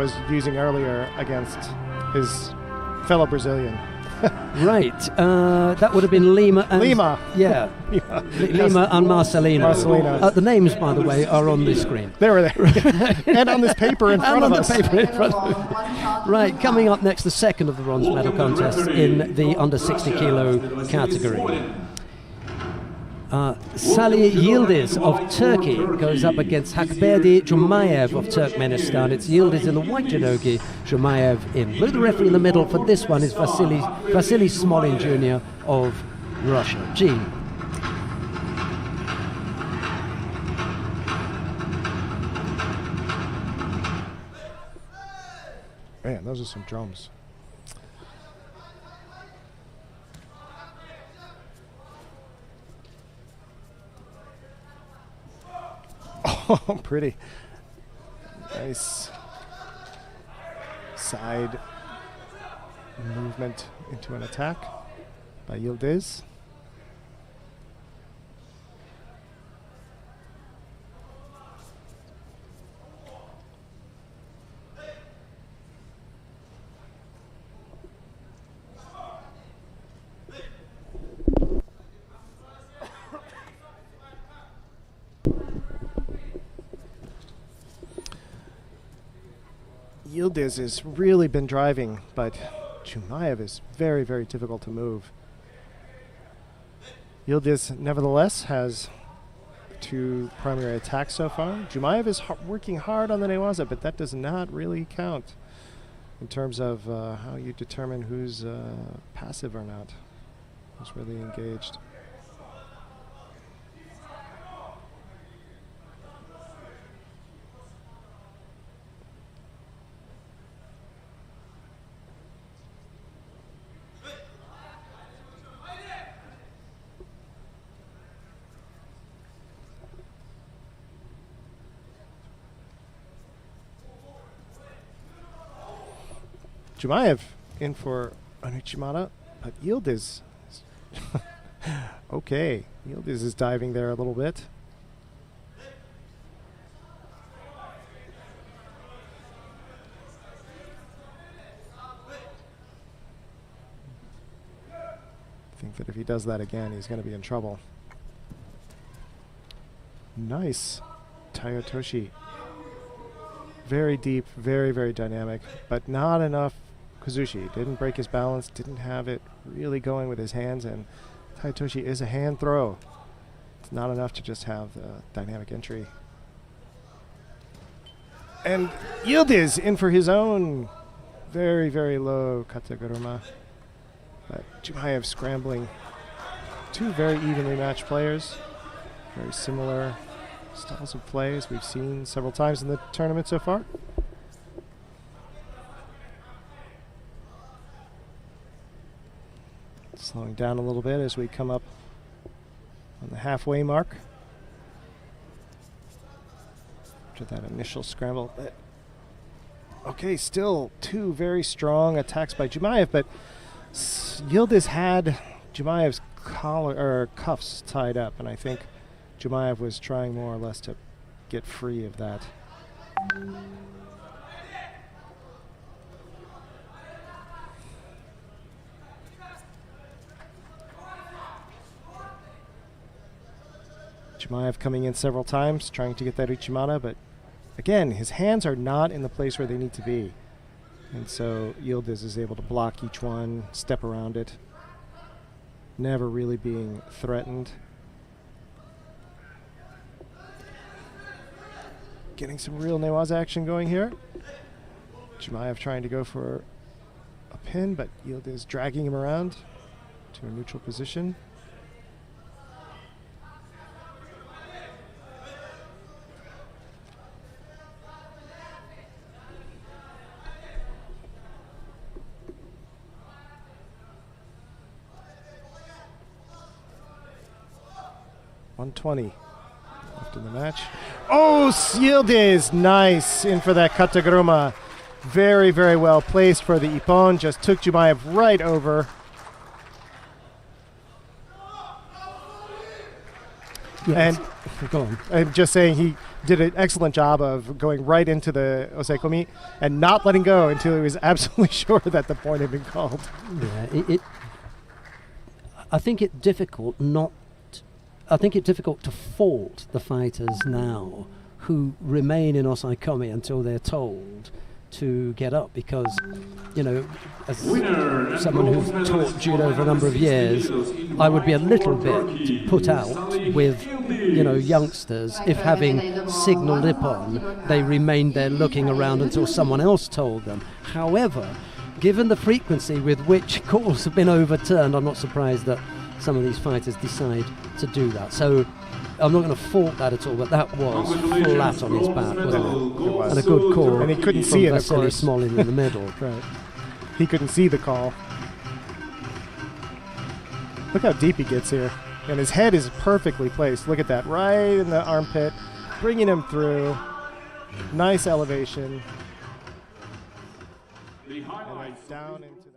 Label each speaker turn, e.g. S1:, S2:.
S1: was using earlier against his fellow Brazilian.
S2: Right. That would have been Lima. And
S1: Lima.
S2: Yeah. Lima and Marcelino.
S1: Marcelino.
S2: The names, by the way, are on the screen.
S1: They were there. And on this paper in front of us.
S2: And on the paper in front of us. Right. Coming up next, the second of the bronze medal contests in the under 60 kilo category. Salih Yıldız of Turkey goes up against Hakberdi Jumayev of Turkmenistan. It's Yıldız in the white janogi, Jumayev in blue. The referee in the middle for this one is Vasily Smolin Jr. of Russia. Gene.
S1: Man, those are some drums. Oh, pretty. Nice side movement into an attack by Yıldız. Yıldız has really been driving, but Jumayev is very, very difficult to move. Yıldız, nevertheless, has 2 primary attacks so far. Jumayev is working hard on the newaza, but that does not really count in terms of how you determine who's passive or not, who's really engaged. Jumayev in for an Uchimata, but Yıldız okay. Yıldız is diving there a little bit. I think that if he does that again, he's going to be in trouble. Nice. Tayotoshi. Very deep, very, very dynamic, but not enough. Kazushi didn't break his balance, didn't have it really going with his hands, and Tayotoshi is a hand throw. It's not enough to just have the dynamic entry. And Yıldız in for his own very, very low kataguruma. But Jumayev scrambling. 2 very evenly matched players. Very similar styles of play as we've seen several times in the tournament so far. Slowing down a little bit as we come up on the halfway mark. After that initial scramble. Okay, still 2 very strong attacks by Jumayev, but Yıldız had Jumayev's collar or cuffs tied up, and I think Jumayev was trying more or less to get free of that. Jumayev coming in several times, trying to get that Uchimata, but again, his hands are not in the place where they need to be. And so Yıldız is able to block each one, step around it, never really being threatened. Getting some real newaza action going here. Jumayev trying to go for a pin, but Yıldız dragging him around to a neutral position. .120 left in the match. Oh, Yıldız, nice, in for that kataguruma. Very, very well placed for the ippon. Just took Jumayev right over.
S2: Yes.
S1: And
S2: Go on.
S1: I'm just saying he did an excellent job of going right into the osekomi and not letting go until he was absolutely sure that the point had been called.
S2: Yeah, I think it's difficult to fault the fighters now who remain in osaikomi until they're told to get up, because, you know, as someone who's taught judo for a number of years, I would be a little bit put out with, you know, youngsters if, having signal nippon, they remained there looking around until someone else told them. However, given the frequency with which calls have been overturned, I'm not surprised that some of these fighters decide to do that. So I'm not going to fault that at all, but that was flat on his back, wasn't it?
S1: It was.
S2: And a good call.
S1: And he couldn't see it, of
S2: Vasily
S1: course.
S2: Smolin in the middle.
S1: Right. He couldn't see the call. Look how deep he gets here. And his head is perfectly placed. Look at that. Right in the armpit. Bringing him through. Nice elevation. And then down into